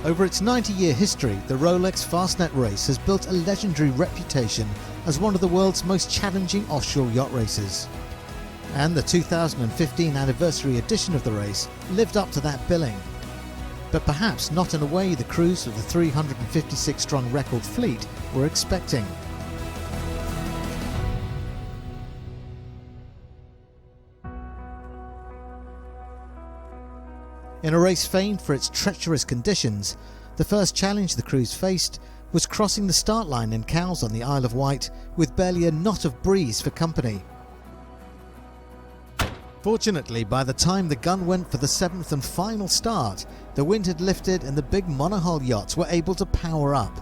Over its 90-year history, the Rolex Fastnet race has built a legendary reputation as one of the world's most challenging offshore yacht races. And the 2015 anniversary edition of the race lived up to that billing. But perhaps not in a way the crews of the 356-strong record fleet were expecting. In a race famed for its treacherous conditions, the first challenge the crews faced was crossing the start line in Cowes on the Isle of Wight with barely a knot of breeze for company. Fortunately, by the time the gun went for the 7th and final start, the wind had lifted and the big monohull yachts were able to power up,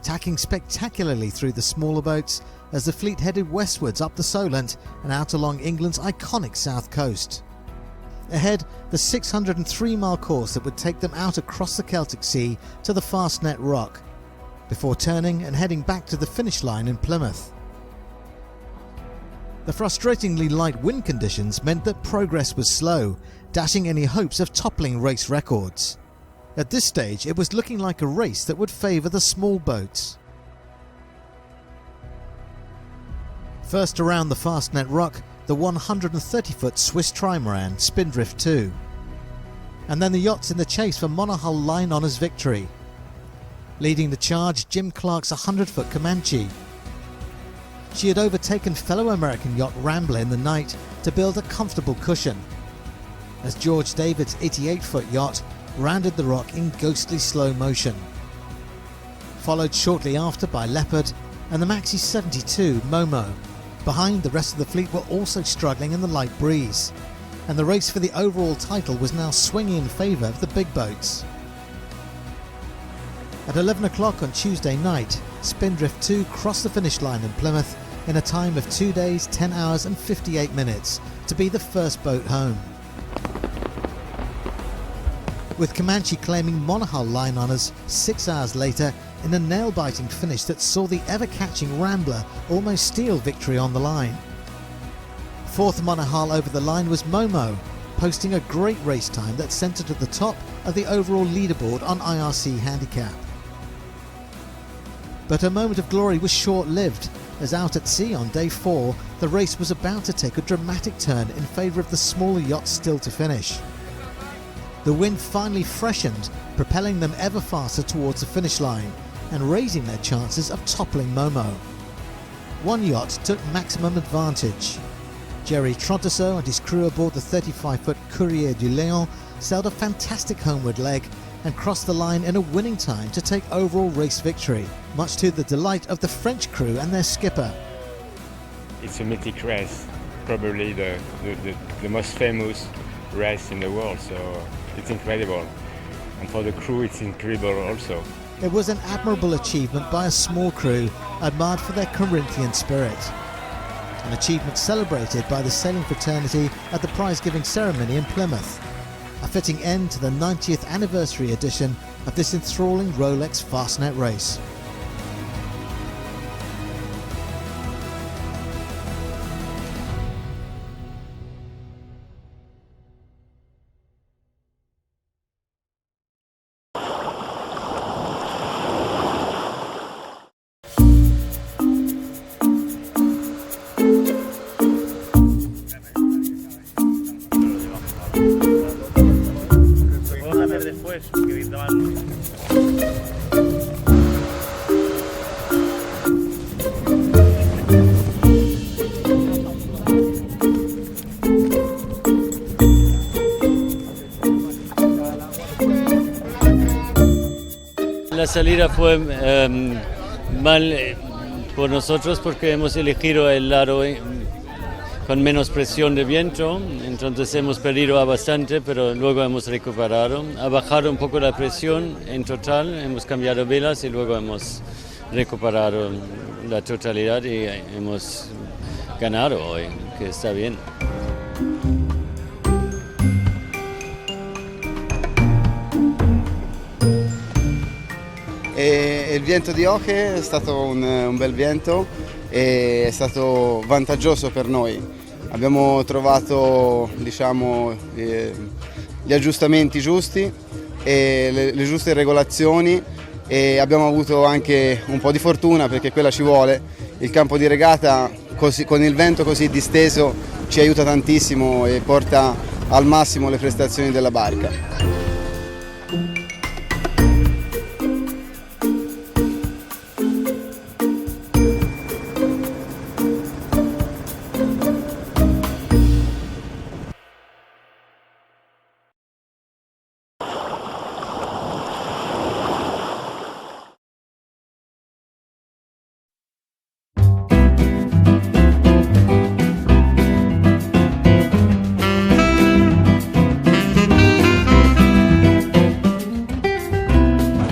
tacking spectacularly through the smaller boats as the fleet headed westwards up the Solent and out along England's iconic south coast. Ahead, the 603-mile course that would take them out across the Celtic Sea to the Fastnet Rock, before turning and heading back to the finish line in Plymouth. The frustratingly light wind conditions meant that progress was slow, dashing any hopes of toppling race records. At this stage, it was looking like a race that would favour the small boats. First around the Fastnet Rock, the 130-foot Swiss trimaran Spindrift 2. And then the yachts in the chase for monohull Line Honour's victory. Leading the charge, Jim Clark's 100-foot Comanche. She had overtaken fellow American yacht Rambler in the night to build a comfortable cushion, as George David's 88-foot yacht rounded the rock in ghostly slow motion. Followed shortly after by Leopard and the Maxi 72 Momo. Behind, the rest of the fleet were also struggling in the light breeze, and the race for the overall title was now swinging in favour of the big boats. At 11 o'clock on Tuesday night, Spindrift 2 crossed the finish line in Plymouth in a time of 2 days, 10 hours and 58 minutes to be the first boat home, with Comanche claiming monohull Line Honours 6 hours later in a nail-biting finish that saw the ever-catching Rambler almost steal victory on the line. Fourth monohull over the line was Momo, posting a great race time that sent her to the top of the overall leaderboard on IRC Handicap. But her moment of glory was short-lived, as out at sea on day 4, the race was about to take a dramatic turn in favour of the smaller yachts still to finish. The wind finally freshened, propelling them ever faster towards the finish line and raising their chances of toppling Momo. One yacht took maximum advantage. Jerry Tronteseau and his crew aboard the 35-foot Courrier du Lion sailed a fantastic homeward leg and crossed the line in a winning time to take overall race victory, much to the delight of the French crew and their skipper. It's a mythic race, probably the most famous race in the world, so it's incredible. And for the crew, it's incredible also. It was an admirable achievement by a small crew, admired for their Corinthian spirit. An achievement celebrated by the sailing fraternity at the prize-giving ceremony in Plymouth. A fitting end to the 90th anniversary edition of this enthralling Rolex Fastnet race. La salida fue mal por nosotros porque hemos elegido el lado con menos presión de viento, entonces hemos perdido bastante, pero luego hemos recuperado. Ha bajado un poco la presión en total, hemos cambiado velas y luego hemos recuperado la totalidad y hemos ganado hoy, que está bien. Il vento di Oche è stato un bel vento e è stato vantaggioso per noi. Abbiamo trovato, diciamo, gli aggiustamenti giusti e le giuste regolazioni, e abbiamo avuto anche un po' di fortuna perché quella ci vuole. Il campo di regata con il vento così disteso ci aiuta tantissimo e porta al massimo le prestazioni della barca.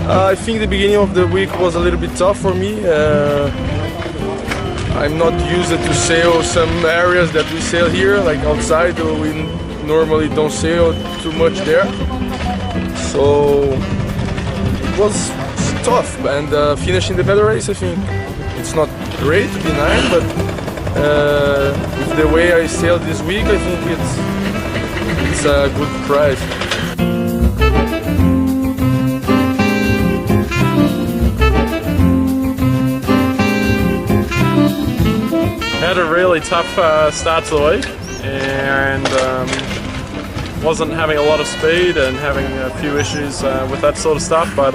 I think the beginning of the week was a little bit tough for me. I'm not used to sail some areas that we sail here, like outside. We normally don't sail too much there. So it was tough, and finishing the medal race, I think it's not great to be 9, but with the way I sailed this week, I think it's a good prize. Had a really tough start to the week, and wasn't having a lot of speed and having a few issues with that sort of stuff, but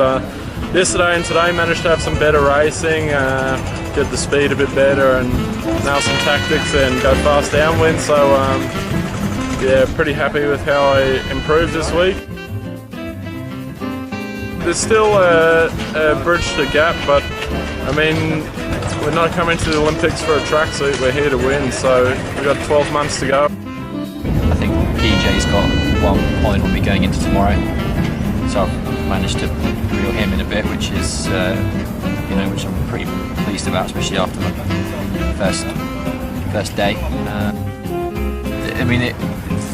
yesterday and today managed to have some better racing, get the speed a bit better, and now some tactics and go fast downwind, so yeah, pretty happy with how I improved this week. There's still a bridge to gap, but I mean, we're not coming to the Olympics for a tracksuit, we're here to win, so we've got 12 months to go. I think PJ's got 1 point on me going into tomorrow, so I've managed to reel him in a bit, which is, which I'm pretty pleased about, especially after my first day.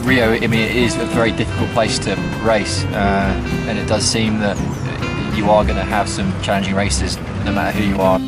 Rio, it is a very difficult place to race, and it does seem that you are going to have some challenging races, no matter who you are.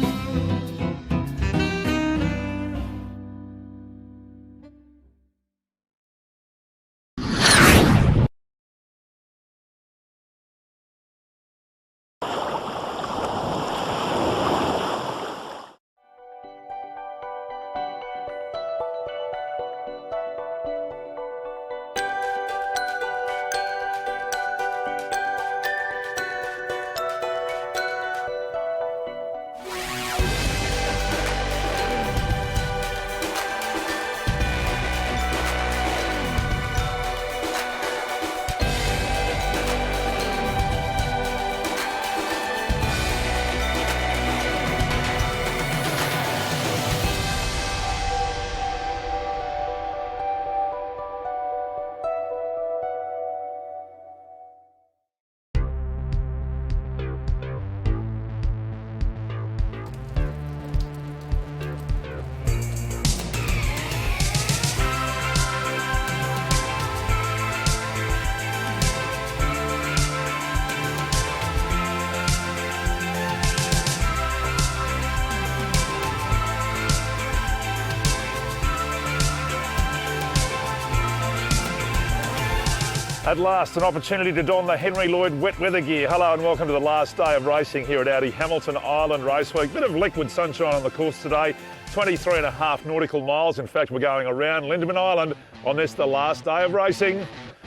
At last, an opportunity to don the Henry Lloyd wet weather gear. Hello and welcome to the last day of racing here at Audi Hamilton Island Raceway. Bit of liquid sunshine on the course today, 23.5 nautical miles. In fact, we're going around Lindeman Island on this, the last day of racing.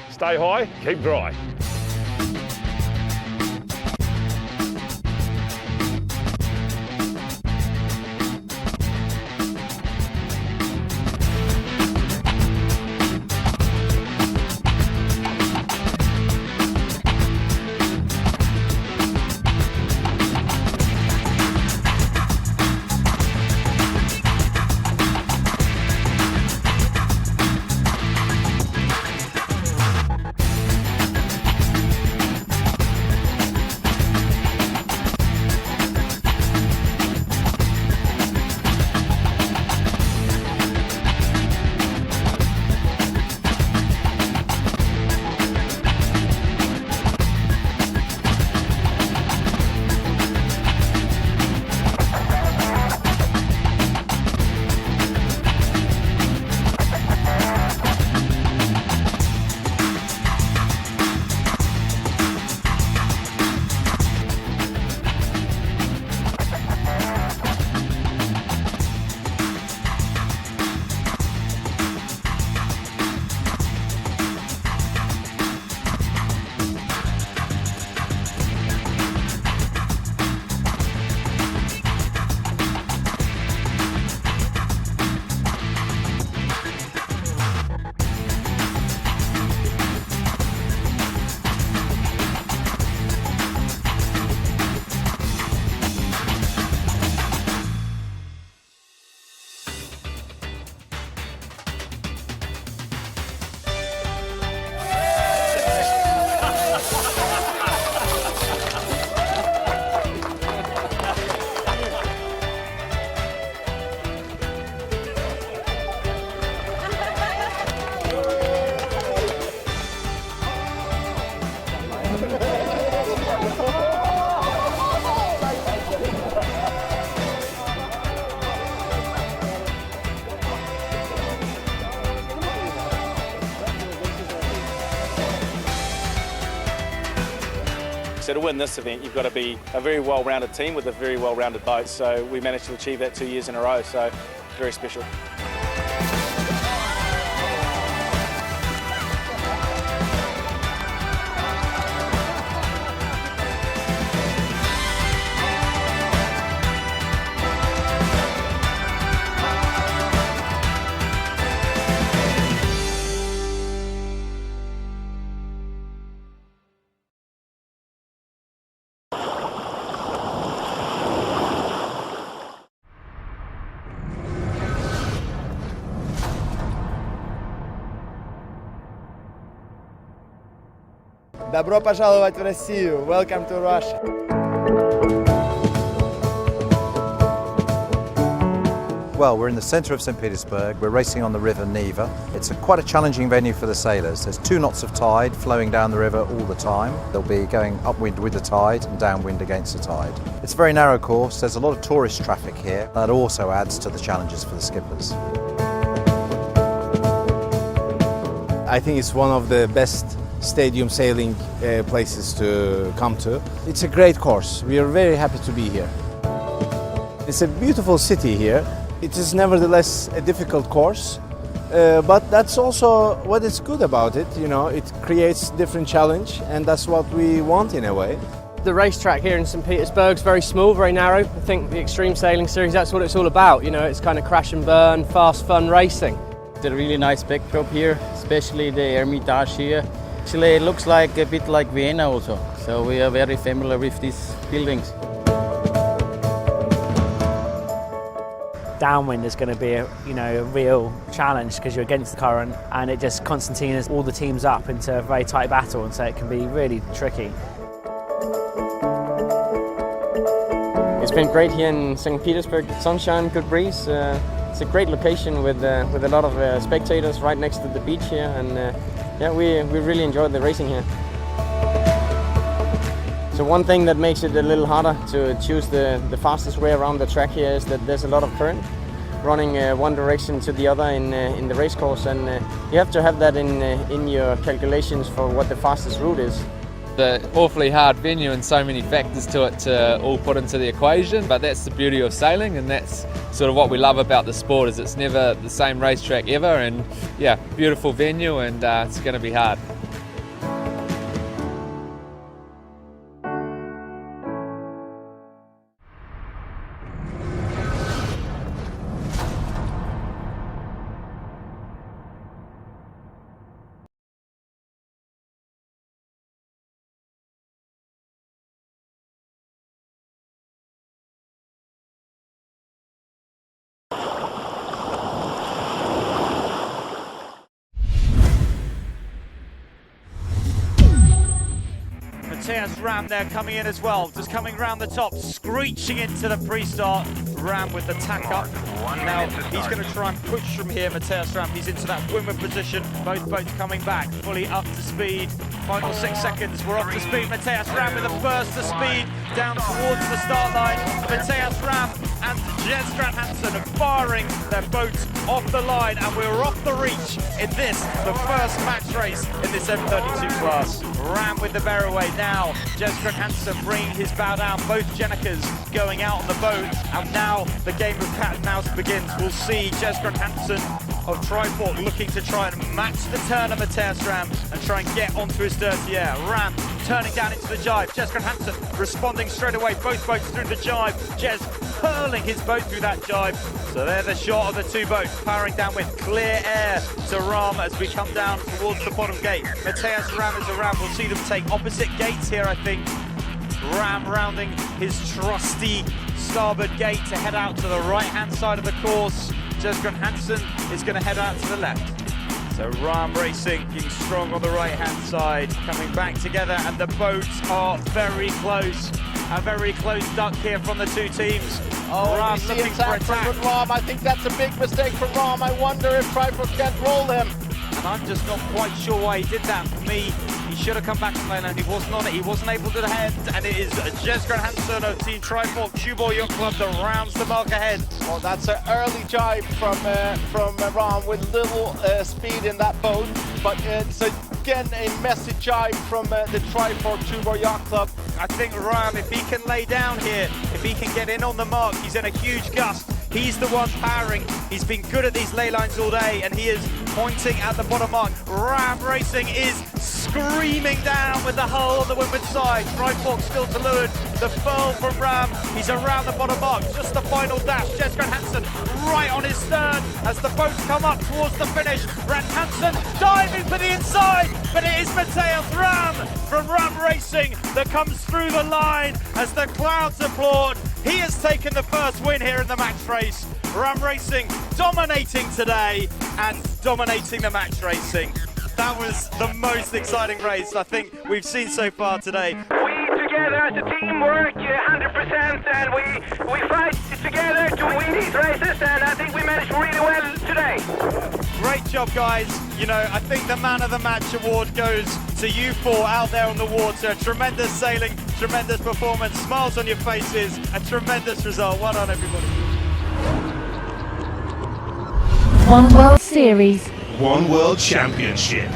Stay high, keep dry. So to win this event, you've got to be a very well-rounded team with a very well-rounded boat. So we managed to achieve that 2 years in a row, so very special. Добро пожаловать в Россию. Welcome to Russia. Well, we're in the centre of St Petersburg. We're racing on the river Neva. It's quite a challenging venue for the sailors. There's 2 knots of tide flowing down the river all the time. They'll be going upwind with the tide and downwind against the tide. It's a very narrow course. There's a lot of tourist traffic here. That also adds to the challenges for the skippers. I think it's one of the best stadium sailing places to come to. It's a great course. We are very happy to be here. It's a beautiful city here. It is nevertheless a difficult course, but that's also what is good about it. You know, it creates different challenge, and that's what we want in a way. The racetrack here in St Petersburg is very small, very narrow. I think the Extreme Sailing Series, that's what it's all about. You know, it's kind of crash and burn, fast, fun racing. It's a really nice backdrop here, especially the Hermitage here. Actually, it looks like a bit like Vienna also, so we are very familiar with these buildings. Downwind is going to be a real challenge because you're against the current, and it just concertinas all the teams up into a very tight battle, and so it can be really tricky. It's been great here in St Petersburg. Sunshine, good breeze. It's a great location with a lot of spectators right next to the beach here, and yeah, we really enjoyed the racing here. So one thing that makes it a little harder to choose the fastest way around the track here is that there's a lot of current running one direction to the other in the race course, and you have to have that in your calculations for what the fastest route is. An awfully hard venue and so many factors to it to all put into the equation, but that's the beauty of sailing, and that's sort of what we love about the sport, is it's never the same racetrack ever, and yeah, beautiful venue, and it's going to be hard. Matthias Ram there coming in as well, just coming round the top, screeching into the pre-start. Ram with the tack up. Now he's going to try and push from here, Matthias Ram. He's into that windward position. Both boats coming back, fully up to speed. Final 6 seconds, we're up to speed. Matthias Ram with a burst of speed down towards the start line. Matthias Ram and Jez Strand Hansen are firing their boats off the line, and we're off the reach in this, the first match race in this M32 class. Ram with the bear away now. Jez Strand Hansen bringing his bow down. Both Jennikers going out on the boat, and now the game of cat and mouse begins. We'll see Jez Strand Hansen of Triport looking to try and match the turn of Matthias Ram and try and get onto his dirty air. Ram turning down into the jibe. Jez Strand Hansen responding straight away. Both boats through the jibe. Jez hurling his boat through that jibe. So they're the shot of the two boats powering down with clear air to Ram as we come down towards the bottom gate. Matthias Ram is around. We'll see them take opposite gates here, I think. Ram rounding his trusty starboard gate to head out to the right-hand side of the course. Jez Strand Hansen is going to head out to the left. So Ram racing, being strong on the right-hand side, coming back together, and the boats are very close. A very close duck here from the two teams. Oh, Ram looking for attack. From Ram. I think that's a big mistake for Ram. I wonder if Triport can roll him. And I'm just not quite sure why he did that. For me, he should have come back from lane, and he wasn't on it. He wasn't able to head, and it is Jez Strand Hansen of Team Triport Tuborg Yacht Club that rounds the mark ahead. Well, that's an early jibe from Ram with little speed in that boat, but it's a again a message jibe from the Triford Tuborg Yacht Club. I think Ram, if he can lay down here, if he can get in on the mark, he's in a huge gust. He's the one powering. He's been good at these ley lines all day, and he is pointing at the bottom mark. Ram Racing is screaming down with the hull on the windward side. Triford still to leeward. The furl from Ram. He's around the bottom mark. Just the final dash. Jens Grant Hansen right on his stern as the boats come up towards the finish. Grant Hansen diving for the inside, but it is Matthias Ram from Ram Racing that comes through the line as the crowds applaud. He has taken the first win here in the match race. Ram Racing dominating today and dominating the match racing. That was the most exciting race I think we've seen so far today. We together as a team work 100% and we fight together to win these races, and I think we managed really well today. Great job, guys. You know, I think the Man of the Match award goes to you four out there on the water. Tremendous sailing, tremendous performance, smiles on your faces, a tremendous result. Well done, everybody. One World Series. One World Championship.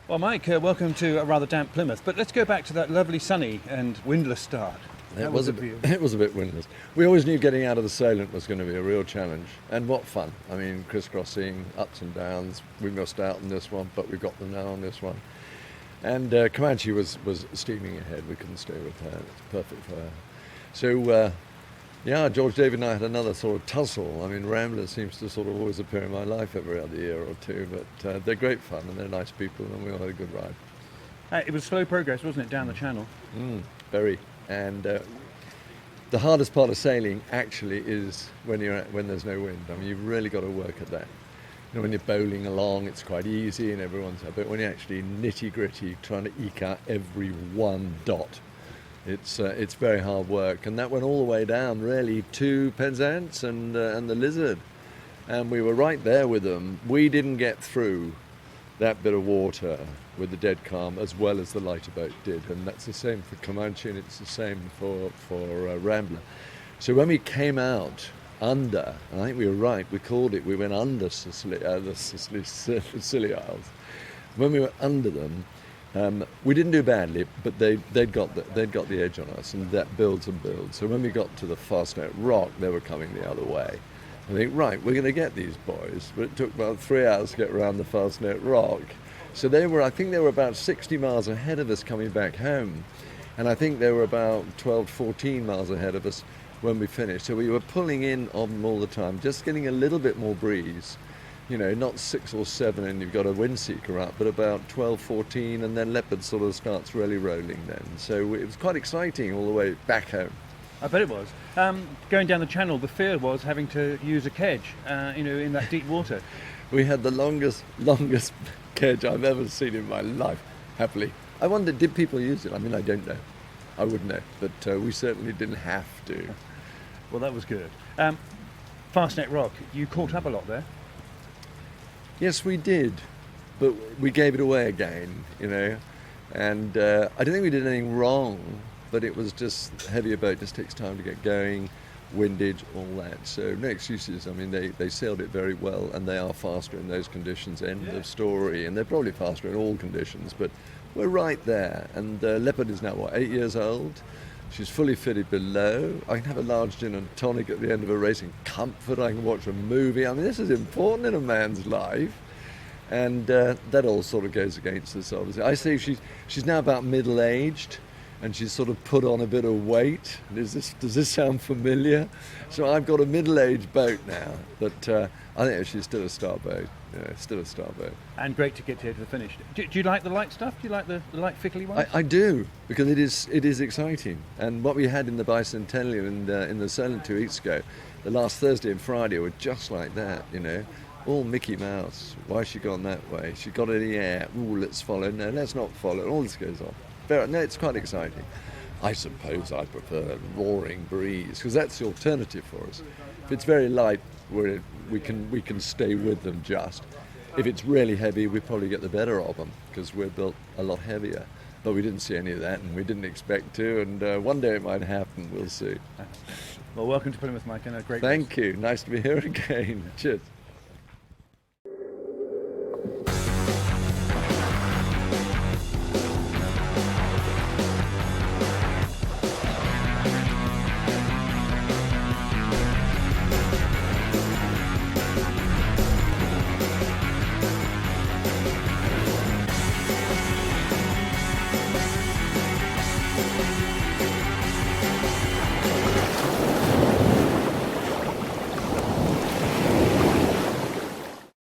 Well, Mike, welcome to a rather damp Plymouth, but let's go back to that lovely sunny and windless start. It was a bit windless. We always knew getting out of the Salient was going to be a real challenge, and what fun. I mean, crisscrossing, ups and downs. We missed out on this one, but we got them now on this one. And Comanche was steaming ahead. We couldn't stay with her. It's perfect for her. So, yeah, George David and I had another sort of tussle. I mean, Rambler seems to sort of always appear in my life every other year or two, but they're great fun and they're nice people, and we all had a good ride. It was slow progress, wasn't it, down the channel? Very. And the hardest part of sailing actually is when there's no wind. I mean, you've really got to work at that. You know, when you're bowling along, it's quite easy and everyone's happy. But when you're actually nitty-gritty, trying to eke out every one dot, it's very hard work. And that went all the way down, really, to Penzance and the Lizard. And we were right there with them. We didn't get through that bit of water with the dead calm as well as the lighter boat did. And that's the same for Comanche, and it's the same for Rambler. So when we came out under, and I think we were right, we called it, we went under the Scilly Isles. When we were under them, we didn't do badly, but they'd got the edge on us, and that builds and builds. So when we got to the Fastnet Rock, they were coming the other way. I think, right, we're going to get these boys, but it took about 3 hours to get around the Fastnet Rock. So I think they were about 60 miles ahead of us coming back home, and I think they were about 12, 14 miles ahead of us when we finished. So we were pulling in on them all the time, just getting a little bit more breeze. You know, not 6 or 7 and you've got a wind seeker up, but about 12, 14, and then Leopard sort of starts really rolling then. So it was quite exciting all the way back home. I bet it was. Going down the channel, the fear was having to use a kedge, in that deep water. We had the longest kedge I've ever seen in my life, happily. I wonder, did people use it? I mean, I don't know. I wouldn't know, but we certainly didn't have to. Well, that was good. Fastnet Rock, you caught up a lot there. Yes, we did, but we gave it away again, and I don't think we did anything wrong, but it was just heavier boat, just takes time to get going, windage, all that. So no excuses. I mean, they sailed it very well, and they are faster in those conditions, end of story, and they're probably faster in all conditions, but we're right there. And Leopard is now, 8 years old? She's fully fitted below. I can have a large gin and tonic at the end of a race in comfort. I can watch a movie. I mean, this is important in a man's life. And that all sort of goes against us, obviously. I say she's now about middle-aged, and she's sort of put on a bit of weight. Does this sound familiar? So I've got a middle-aged boat now, but I think she's still a star boat. Still a star boat. And great to get here to the finish. Do you like the light stuff? Do you like the light fickly ones? I do, because it is exciting. And what we had in the Bicentennial in the Salient 2 weeks ago, the last Thursday and Friday were just like that, all Mickey Mouse. Why has she gone that way? She got in the air. Ooh, let's follow. No, let's not follow. All this goes on. No, it's quite exciting. I suppose I prefer roaring breeze because that's the alternative for us. If it's very light, we can stay with them just. If it's really heavy, we probably get the better of them because we're built a lot heavier. But we didn't see any of that, and we didn't expect to. And one day it might happen. We'll see. Well, welcome to Plymouth, Mike, and a great. Thank you. Nice to be here again. Cheers.